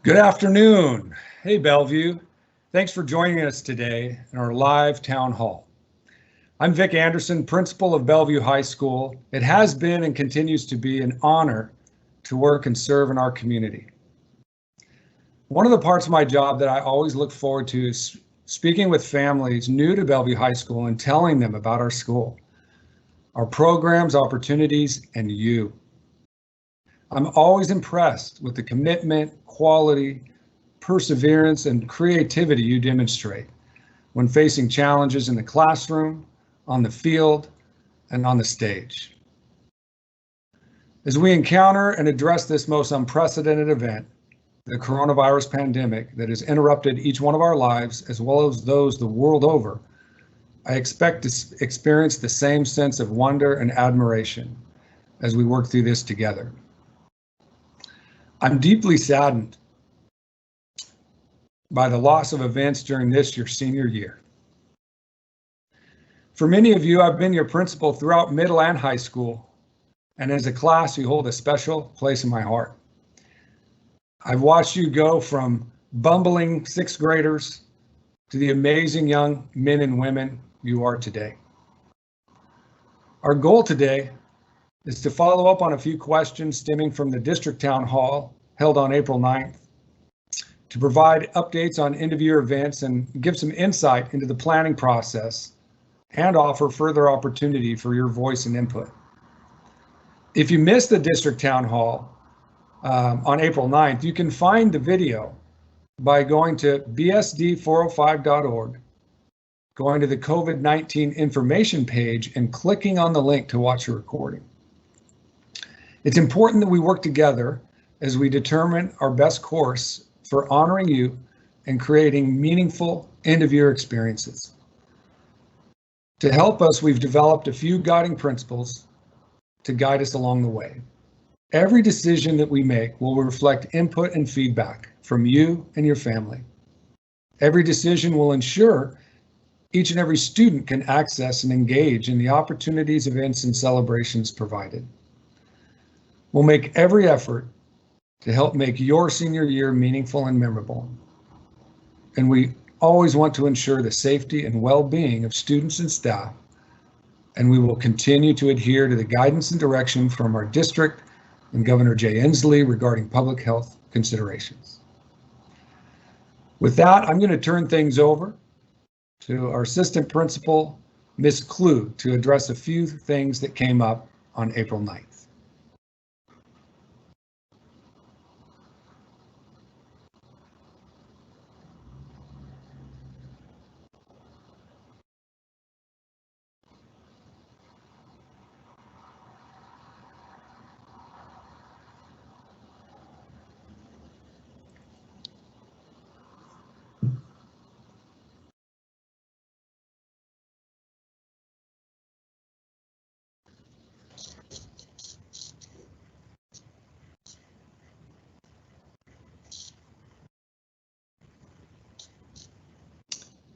Good afternoon. Hey, Bellevue. Thanks for joining us today in our live town hall. I'm Vic Anderson, principal of Bellevue High School. It has been and continues to be an honor to work and serve in our community. One of the parts of my job that I always look forward to is speaking with families new to Bellevue High School and telling them about our school, our programs, opportunities, and you. I'm always impressed with the commitment, quality, perseverance, and creativity you demonstrate when facing challenges in the classroom, on the field, and on the stage. As we encounter and address this most unprecedented event, the coronavirus pandemic that has interrupted each one of our lives, as well as those the world over, I expect to experience the same sense of wonder and admiration as we work through this together. I'm deeply saddened by the loss of events during your senior year. For many of you, I've been your principal throughout middle and high school, and as a class, you hold a special place in my heart. I've watched you go from bumbling sixth graders to the amazing young men and women you are today. Our goal today is to follow up on a few questions stemming from the district town hall held on April 9th, to provide updates on end of year events and give some insight into the planning process and offer further opportunity for your voice and input. If you missed the district town hall on April 9th, you can find the video by going to bsd405.org, going to the COVID-19 information page and clicking on the link to watch a recording. It's important that we work together as we determine our best course for honoring you and creating meaningful end-of-year experiences. To help us, we've developed a few guiding principles to guide us along the way. Every decision that we make will reflect input and feedback from you and your family. Every decision will ensure each and every student can access and engage in the opportunities, events, and celebrations provided. We'll make every effort to help make your senior year meaningful and memorable. And we always want to ensure the safety and well-being of students and staff, and we will continue to adhere to the guidance and direction from our district and Governor Jay Inslee regarding public health considerations. With that, I'm going to turn things over to our assistant principal, Ms. Klug, to address a few things that came up on April 9th.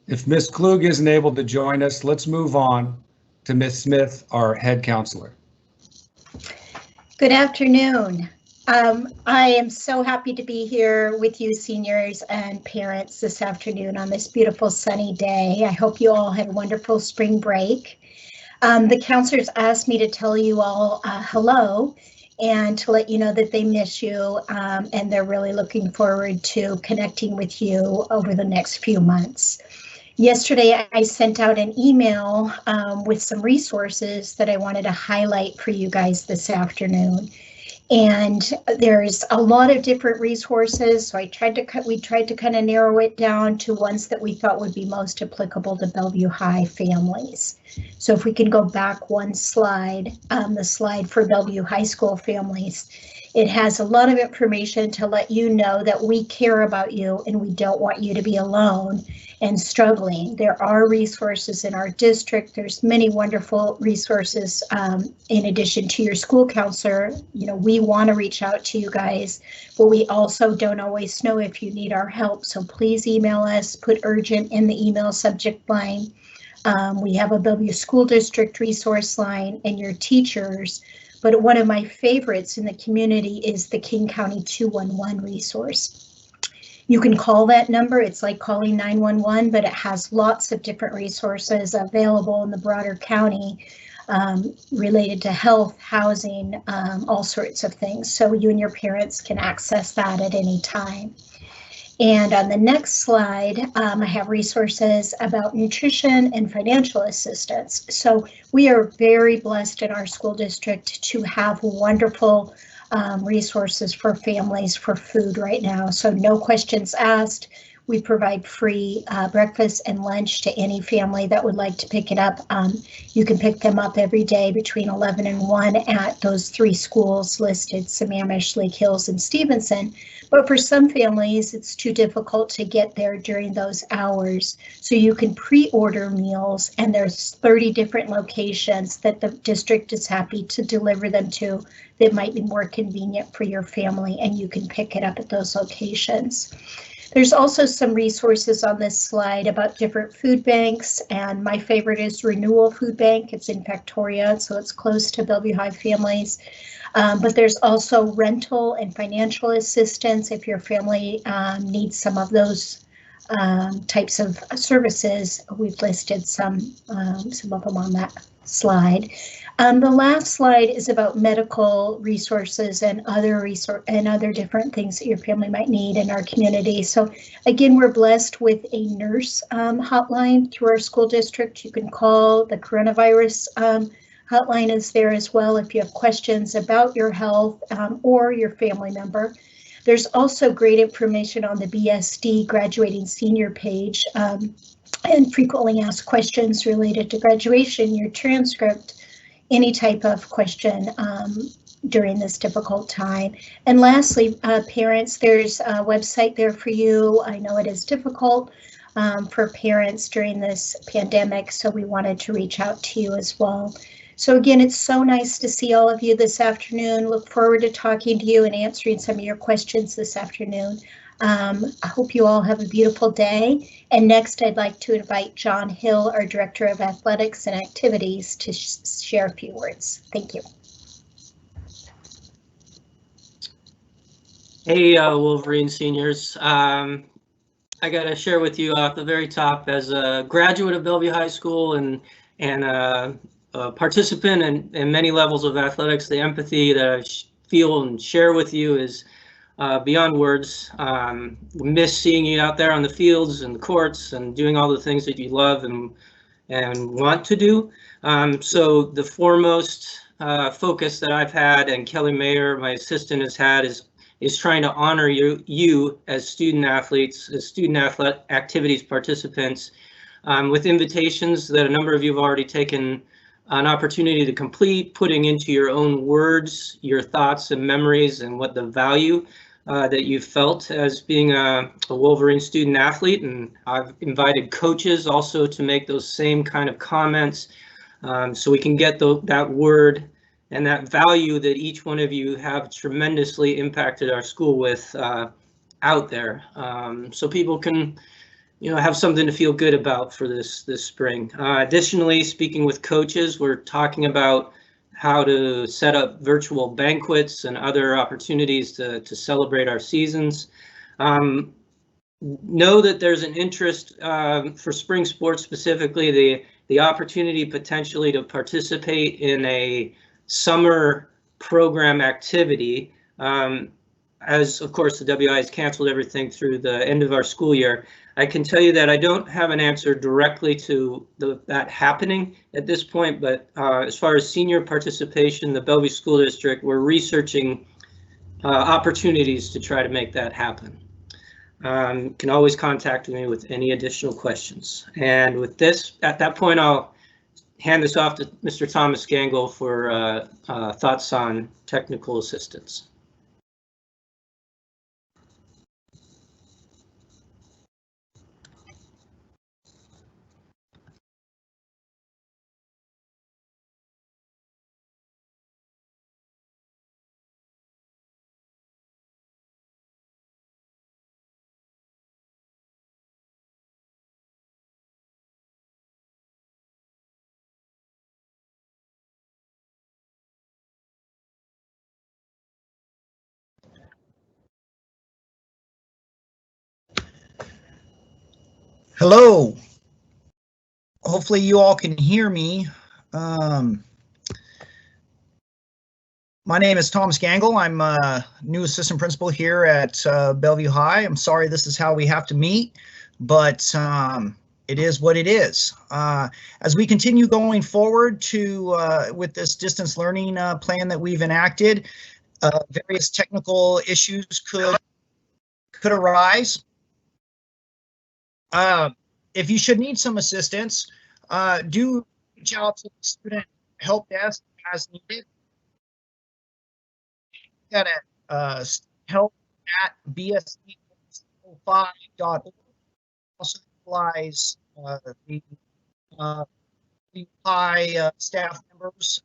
If Ms. Klug isn't able to join us, let's move on to Ms. Smith, our head counselor. Good afternoon. I am so happy to be here with you seniors and parents this afternoon on this beautiful sunny day. I hope you all had a wonderful spring break. The counselors asked me to tell you all hello and to let you know that they miss you and they're really looking forward to connecting with you over the next few months. Yesterday, I sent out an email with some resources that I wanted to highlight for you guys this afternoon. And there's a lot of different resources, so we tried to kind of narrow it down to ones that we thought would be most applicable to Bellevue High families. So if we can go back one slide, the slide for Bellevue High School families, it has a lot of information to let you know that we care about you and we don't want you to be alone and struggling. There are resources in our district. There's many wonderful resources in addition to your school counselor. You know, we want to reach out to you guys, but we also don't always know if you need our help. So please email us, put urgent in the email subject line. We have a Bellevue School District resource line and your teachers. But one of my favorites in the community is the King County 211 resource. You can call that number. It's like calling 911, but it has lots of different resources available in the broader county related to health, housing, all sorts of things. So you and your parents can access that at any time. And on the next slide, I have resources about nutrition and financial assistance. So we are very blessed in our school district to have wonderful resources for families for food right now. So no questions asked. We provide free breakfast and lunch to any family that would like to pick it up. You can pick them up every day between 11 and 1 at those 3 schools listed, Sammamish, Lake Hills, and Stevenson. But for some families, it's too difficult to get there during those hours. So you can pre-order meals, and there's 30 different locations that the district is happy to deliver them to that might be more convenient for your family, and you can pick it up at those locations. There's also some resources on this slide about different food banks, and my favorite is Renewal Food Bank. It's in Victoria, so it's close to Bellevue High families. But there's also rental and financial assistance if your family needs some of those types of services. We've listed some of them on that slide. The last slide is about medical resources and other different things that your family might need in our community. So again, we're blessed with a nurse hotline through our school district. You can call. The coronavirus hotline is there as well if you have questions about your health or your family member. There's also great information on the BSD graduating senior page and frequently asked questions related to graduation, your transcript, any type of question during this difficult time. And lastly, parents, there's a website there for you. I know it is difficult for parents during this pandemic, so we wanted to reach out to you as well. So again, it's so nice to see all of you this afternoon. Look forward to talking to you and answering some of your questions this afternoon. I hope you all have a beautiful day. And next, I'd like to invite John Hill, our Director of Athletics and Activities, to share a few words. Thank you. Hey, Wolverine seniors. I got to share with you at the very top, as a graduate of Bellevue High School and a participant in many levels of athletics, the empathy that I feel and share with you is beyond words. Miss seeing you out there on the fields and the courts and doing all the things that you love and want to do. So the foremost focus that I've had, and Kelly Mayer, my assistant, has had is trying to honor you as student athletes, as student activities participants, with invitations that a number of you have already taken an opportunity to complete, putting into your own words your thoughts and memories and what the value that you felt as being a Wolverine student athlete. And I've invited coaches also to make those same kind of comments, so we can get that word and that value that each one of you have tremendously impacted our school with out there, so people can have something to feel good about for this spring. Additionally, speaking with coaches, we're talking about how to set up virtual banquets and other opportunities to celebrate our seasons. Know that there's an interest for spring sports, specifically the opportunity potentially to participate in a summer program activity. As of course the WI has canceled everything through the end of our school year. I can tell you that I don't have an answer directly to that happening at this point, but as far as senior participation, the Bellevue School District, we're researching opportunities to try to make that happen. Can always contact me with any additional questions. And with this, at that point, I'll hand this off to Mr. Thomas Gangle for thoughts on technical assistance. Hello. Hopefully you all can hear me. My name is Tom Scangle. I'm a new assistant principal here at Bellevue High. I'm sorry this is how we have to meet, but it is what it is. As we continue going forward with this distance learning plan that we've enacted, various technical issues could arise. If you should need some assistance, do reach out to the student help desk as needed. Got at help@bsc5.org. Also applies the high staff members,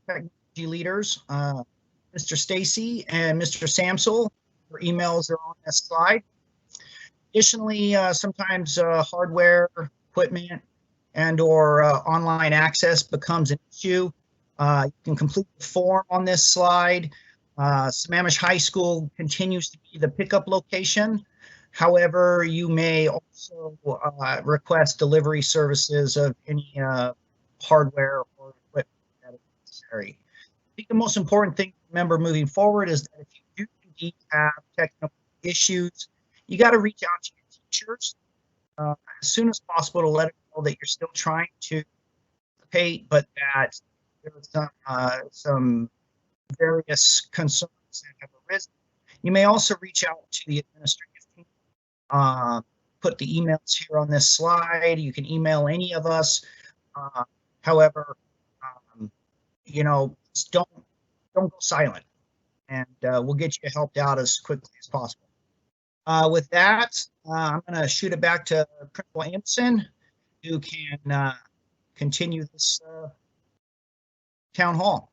technology leaders, Mr. Stacy and Mr. Samsel. Their emails are on this slide. Additionally, sometimes hardware, equipment, and/or online access becomes an issue. You can complete the form on this slide. Sammamish High School continues to be the pickup location. However, you may also request delivery services of any hardware or equipment that is necessary. I think the most important thing to remember moving forward is that if you do indeed have technical issues, you got to reach out to your teachers as soon as possible to let them know that you're still trying to participate, but that there's some various concerns that have arisen. You may also reach out to the administrative team. Put the emails here on this slide. You can email any of us. However, just don't go silent, and we'll get you helped out as quickly as possible. With that, I'm going to shoot it back to Principal Anderson, who can continue this town hall.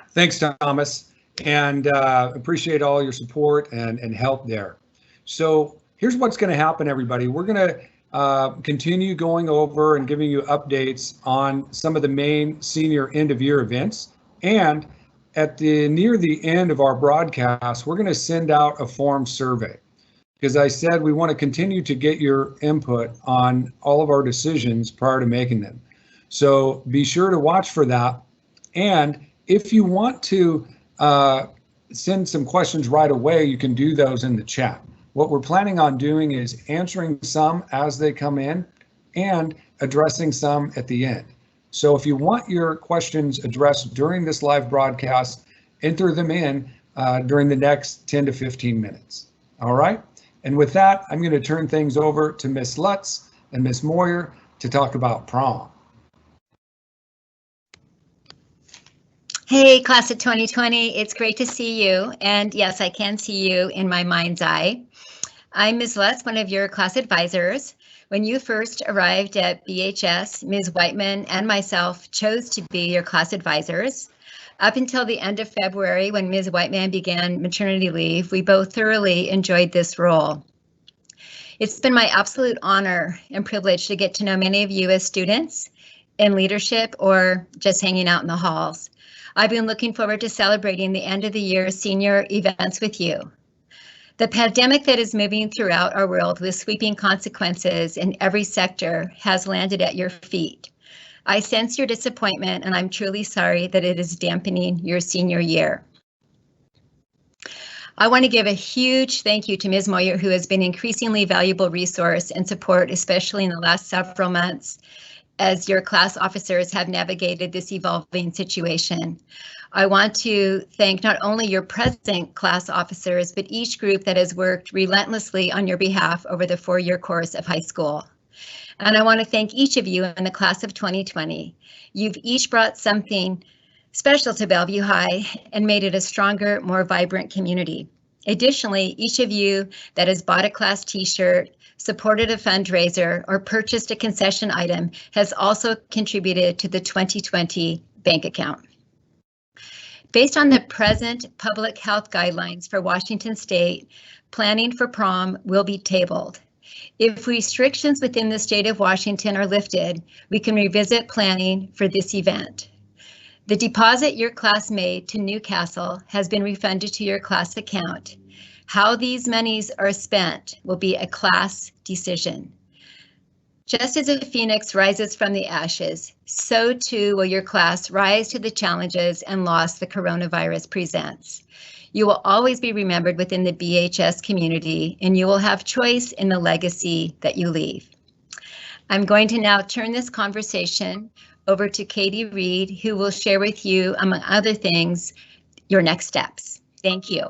Thanks, Thomas, and appreciate all your support and help there. So here's what's going to happen, everybody. We're going to continue going over and giving you updates on some of the main senior end of year events. And near the end of our broadcast, we're going to send out a form survey. Because I said we want to continue to get your input on all of our decisions prior to making them. So be sure to watch for that. And if you want to send some questions right away, you can do those in the chat. What we're planning on doing is answering some as they come in and addressing some at the end. So if you want your questions addressed during this live broadcast, enter them in during the next 10 to 15 minutes. All right. And with that, I'm going to turn things over to Ms. Lutz and Ms. Moyer to talk about prom. Hey, class of 2020, it's great to see you. And yes, I can see you in my mind's eye. I'm Ms. Lutz, one of your class advisors. When you first arrived at BHS, Ms. Whiteman and myself chose to be your class advisors. Up until the end of February, when Ms. Whiteman began maternity leave, we both thoroughly enjoyed this role. It's been my absolute honor and privilege to get to know many of you as students, in leadership, or just hanging out in the halls. I've been looking forward to celebrating the end of the year senior events with you. The pandemic that is moving throughout our world with sweeping consequences in every sector has landed at your feet. I sense your disappointment, and I'm truly sorry that it is dampening your senior year. I want to give a huge thank you to Ms. Moyer, who has been an increasingly valuable resource and support, especially in the last several months, as your class officers have navigated this evolving situation. I want to thank not only your present class officers, but each group that has worked relentlessly on your behalf over the 4-year course of high school. And I want to thank each of you in the class of 2020. You've each brought something special to Bellevue High and made it a stronger, more vibrant community. Additionally, each of you that has bought a class t-shirt, supported a fundraiser, or purchased a concession item has also contributed to the 2020 bank account. Based on the present public health guidelines for Washington State, planning for prom will be tabled. If restrictions within the state of Washington are lifted, we can revisit planning for this event. The deposit your class made to Newcastle has been refunded to your class account. How these monies are spent will be a class decision. Just as a phoenix rises from the ashes, so too will your class rise to the challenges and loss the coronavirus presents. You will always be remembered within the BHS community, and you will have choice in the legacy that you leave. I'm going to now turn this conversation over to Katie Reed, who will share with you, among other things, your next steps. Thank you.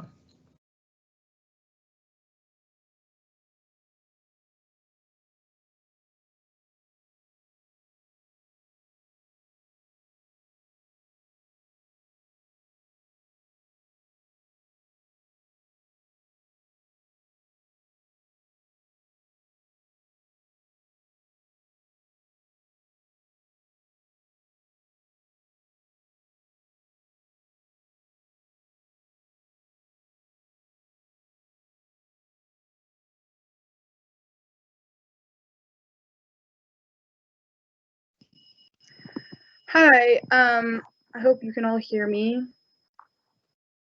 Hi, I hope you can all hear me.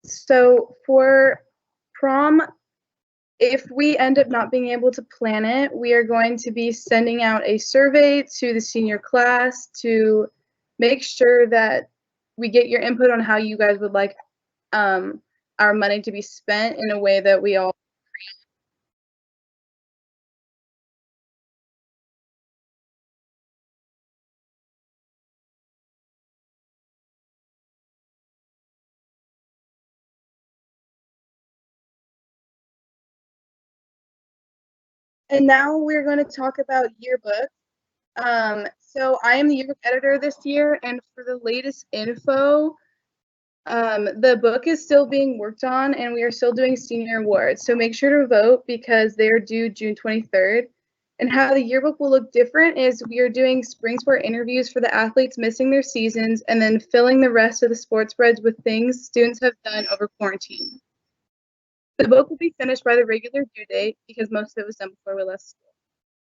So for prom, if we end up not being able to plan it, we are going to be sending out a survey to the senior class to make sure that we get your input on how you guys would like our money to be spent in a way that we all And now we're going to talk about yearbook. So I am the yearbook editor this year, and for the latest info, the book is still being worked on, and we are still doing senior awards. So make sure to vote because they are due June 23rd. And how the yearbook will look different is we are doing spring sport interviews for the athletes missing their seasons, and then filling the rest of the sports spreads with things students have done over quarantine. The book will be finished by the regular due date because most of it was done before we left school.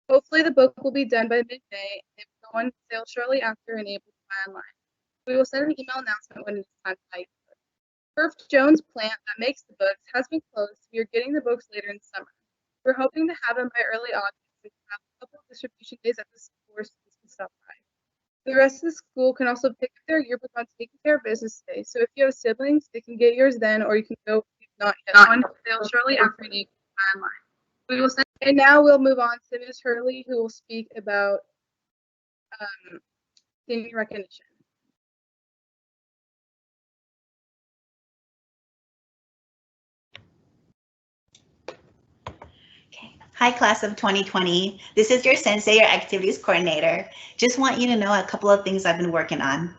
Hopefully the book will be done by mid-May. It will go on sale shortly after and able to buy online. We will send an email announcement when it's time to buy the book. Turf Jones plant that makes the books has been closed. We are getting the books later in the summer. We're hoping to have them by early August and have a couple of distribution days at the school where students can stop by. The rest of the school can also pick up their yearbook on Taking Care of Business Day. So if you have siblings, they can get yours then, or you can go not yet on sale shortly after and you can buy online. We will send, and now we'll move on to Ms. Hurley, who will speak about senior recognition. Okay. Hi, class of 2020. This is your sensei, your activities coordinator. Just want you to know a couple of things I've been working on.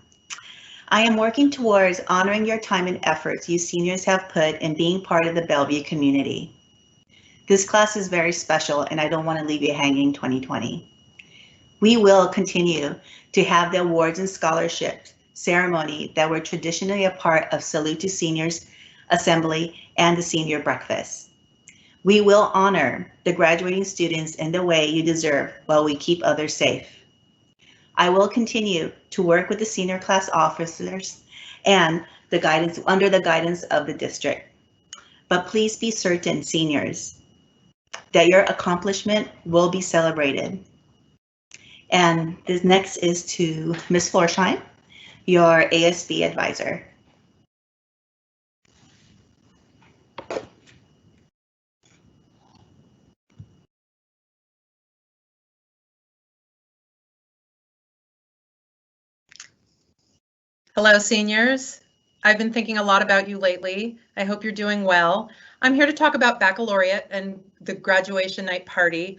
I am working towards honoring your time and efforts you seniors have put in being part of the Bellevue community. This class is very special and I don't want to leave you hanging 2020. We will continue to have the awards and scholarships ceremony that were traditionally a part of Salute to Seniors Assembly and the Senior Breakfast. We will honor the graduating students in the way you deserve while we keep others safe. I will continue to work with the senior class officers and the guidance under the guidance of the district. But please be certain, seniors, that your accomplishment will be celebrated. And this next is to Ms. Florsheim, your ASB advisor. Hello, seniors. I've been thinking a lot about you lately. I hope you're doing well. I'm here to talk about baccalaureate and the graduation night party.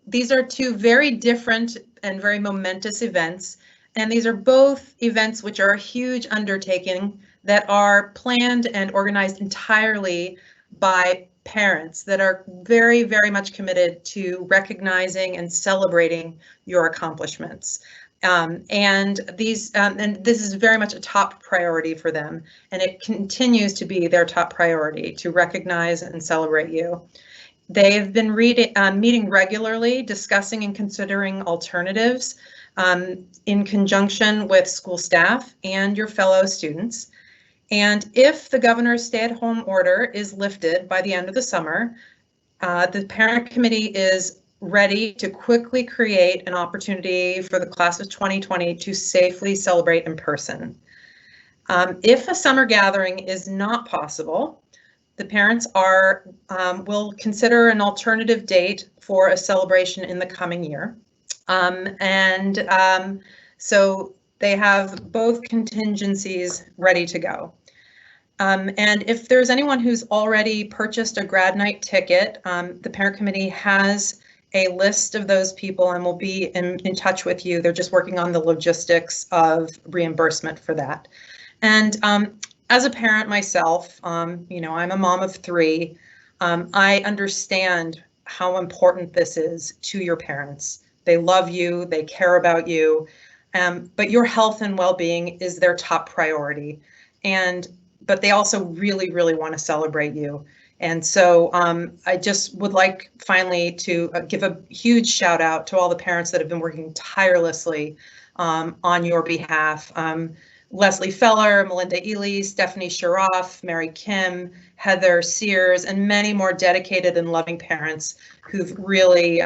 These are two very different and very momentous events, and these are both events which are a huge undertaking that are planned and organized entirely by parents that are very, very much committed to recognizing and celebrating your accomplishments. And this is very much a top priority for them, and it continues to be their top priority to recognize and celebrate you. They've been meeting regularly, discussing and considering alternatives in conjunction with school staff and your fellow students. And if the governor's stay-at-home order is lifted by the end of the summer, the parent committee is ready to quickly create an opportunity for the class of 2020 to safely celebrate in person. If a summer gathering is not possible, the parents will consider an alternative date for a celebration in the coming year. So they have both contingencies ready to go. And if there's anyone who's already purchased a grad night ticket, the parent committee has a list of those people and will be in touch with you. They're just working on the logistics of reimbursement for that. And as a parent myself, you know, I'm a mom of 3. I understand how important this is to your parents. They love you, they care about you, but your health and well-being is their top priority. But they also really, really want to celebrate you. And so I just would like finally to give a huge shout out to all the parents that have been working tirelessly on your behalf. Leslie Feller, Melinda Ely, Stephanie Sharoff, Mary Kim, Heather Sears, and many more dedicated and loving parents who've really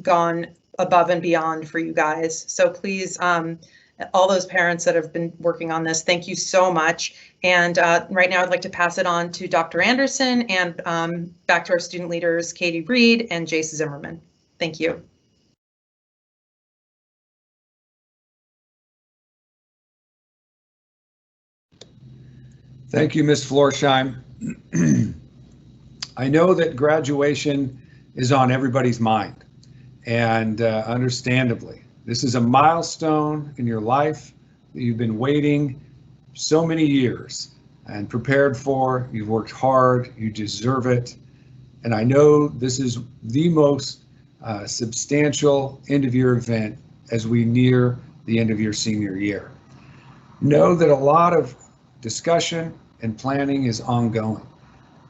gone above and beyond for you guys. So please, all those parents that have been working on this, thank you so much. And right now I'd like to pass it on to Dr. Anderson and back to our student leaders, Katie Reed and Jace Zimmerman. Thank you. Thank you, Ms. Florsheim. I know that graduation is on everybody's mind, and understandably, this is a milestone in your life that you've been waiting so many years and prepared for. You've worked hard, you deserve it, and I know this is the most substantial end of year event as we near the end of your senior year. Know that a lot of discussion and planning is ongoing.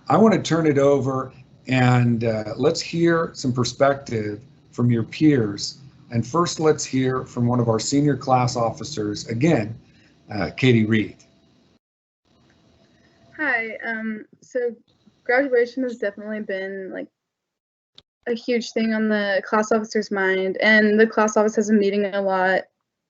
I want to turn it over and let's hear some perspective from your peers. And first, let's hear from one of our senior class officers, again, Katie Reed. Hi, so graduation has definitely been like a huge thing on the class officer's mind, and the class office has been meeting a lot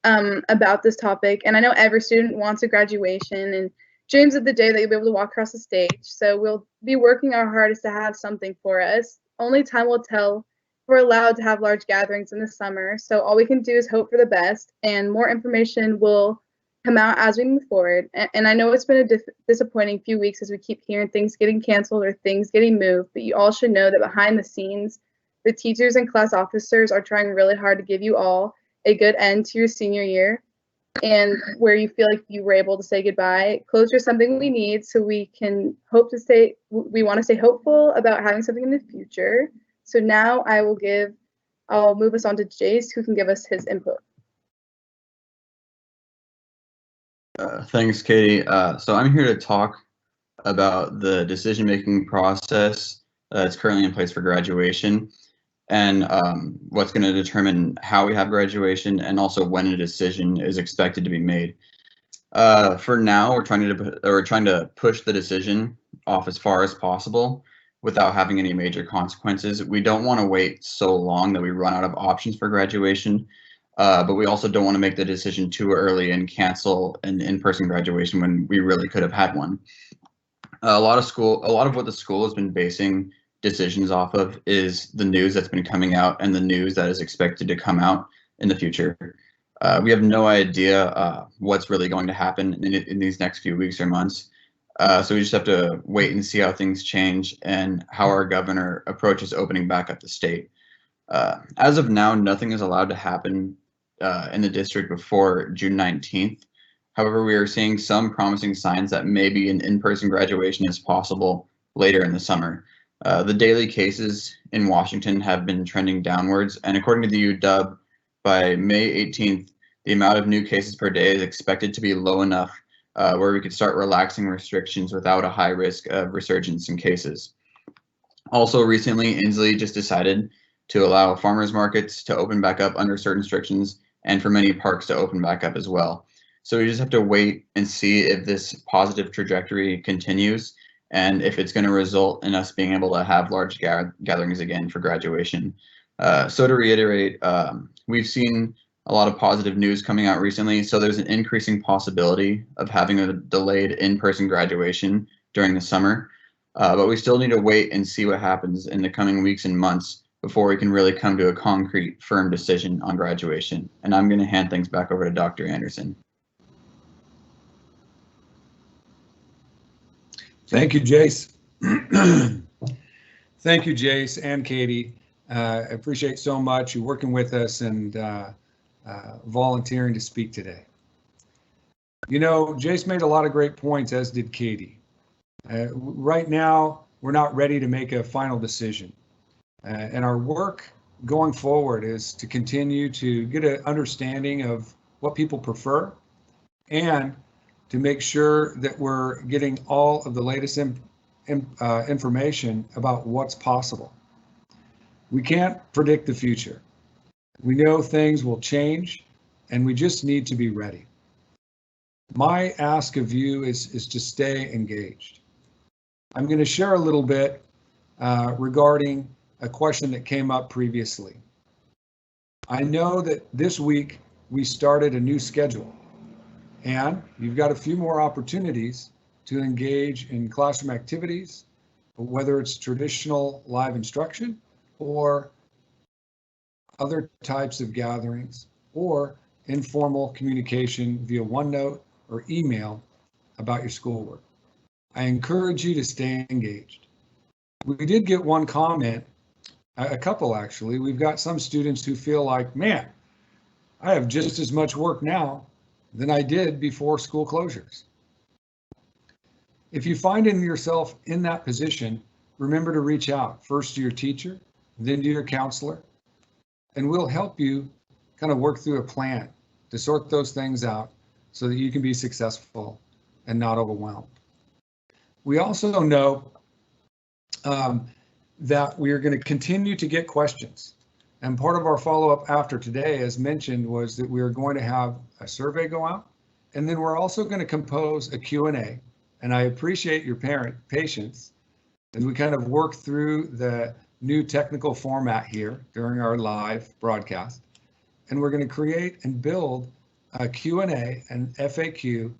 about this topic. And I know every student wants a graduation and dreams of the day that you'll be able to walk across the stage. So we'll be working our hardest to have something for us. Only time will tell if we're allowed to have large gatherings in the summer. So all we can do is hope for the best, and more information will come out as we move forward. And I know it's been a disappointing few weeks as we keep hearing things getting canceled or things getting moved, but you all should know that behind the scenes, the teachers and class officers are trying really hard to give you all a good end to your senior year, and where you feel like you were able to say goodbye. Closure is something we need, so we can hope to stay, we want to stay hopeful about having something in the future. So now I'll move us on to Jace, who can give us his input. Thanks, Katie. So I'm here to talk about the decision-making process that's currently in place for graduation, and what's going to determine how we have graduation, and also when a decision is expected to be made. For now, we're trying to push the decision off as far as possible without having any major consequences. We don't want to wait so long that we run out of options for graduation, but we also don't want to make the decision too early and cancel an in-person graduation when we really could have had one. A lot of what the school has been basing decisions off of is the news that's been coming out and the news that is expected to come out in the future. We have no idea what's really going to happen in these next few weeks or months. So we just have to wait and see how things change and how our governor approaches opening back up the state. As of now, nothing is allowed to happen in the district before June 19th. However, we are seeing some promising signs that maybe an in-person graduation is possible later in the summer. The daily cases in Washington have been trending downwards, and according to the UW, by May 18th, the amount of new cases per day is expected to be low enough where we could start relaxing restrictions without a high risk of resurgence in cases. Also, recently, Inslee just decided to allow farmers markets to open back up under certain restrictions, and for many parks to open back up as well. So we just have to wait and see if this positive trajectory continues and if it's going to result in us being able to have large gatherings again for graduation. So to reiterate, we've seen a lot of positive news coming out recently, so there's an increasing possibility of having a delayed in-person graduation during the summer, but we still need to wait and see what happens in the coming weeks and months before we can really come to a concrete, firm decision on graduation. And I'm going to hand things back over to Dr. Anderson. Thank you, Jace. Thank you, Jace and Katie. I appreciate so much you working with us and volunteering to speak today. You know, Jace made a lot of great points, as did Katie. Right now, we're not ready to make a final decision. And our work going forward is to continue to get an understanding of what people prefer and to make sure that we're getting all of the latest information about what's possible. We can't predict the future. We know things will change, and we just need to be ready. My ask of you is to stay engaged. I'm going to share a little bit regarding a question that came up previously. I know that this week we started a new schedule, and you've got a few more opportunities to engage in classroom activities, whether it's traditional live instruction or other types of gatherings or informal communication via OneNote or email about your schoolwork. I encourage you to stay engaged. We did get one comment, a couple actually. We've got some students who feel like, man, I have just as much work now than I did before school closures. If you find yourself in that position, remember to reach out first to your teacher, then to your counselor, and we'll help you kind of work through a plan to sort those things out so that you can be successful and not overwhelmed. We also know that we are going to continue to get questions. And part of our follow-up after today, as mentioned, was that we are going to have a survey go out, and then we're also going to compose a Q&A. And I appreciate your patience as we kind of work through the new technical format here during our live broadcast. And we're going to create and build a Q&A and FAQ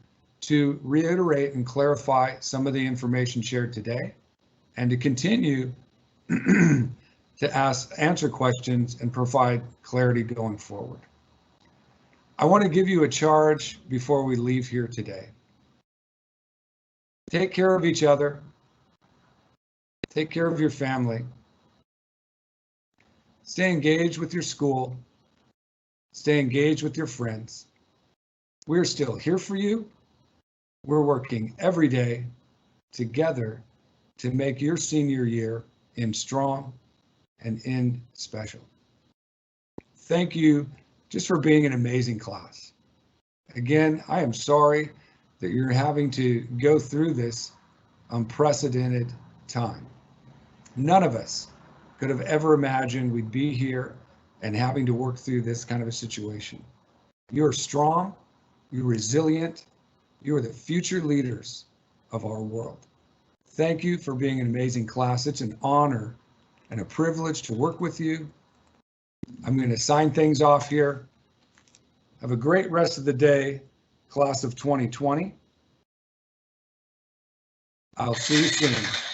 to reiterate and clarify some of the information shared today and to continue to answer questions and provide clarity going forward. I want to give you a charge before we leave here today. Take care of each other. Take care of your family. Stay engaged with your school. Stay engaged with your friends. We're still here for you. We're working every day together to make your senior year end strong and end special. Thank you just for being an amazing class. Again, I am sorry that you're having to go through this unprecedented time. None of us could have ever imagined we'd be here and having to work through this kind of a situation. You're strong, you're resilient, you are the future leaders of our world. Thank you for being an amazing class. It's an honor and a privilege to work with you. I'm going to sign things off here. Have a great rest of the day, class of 2020. I'll see you soon.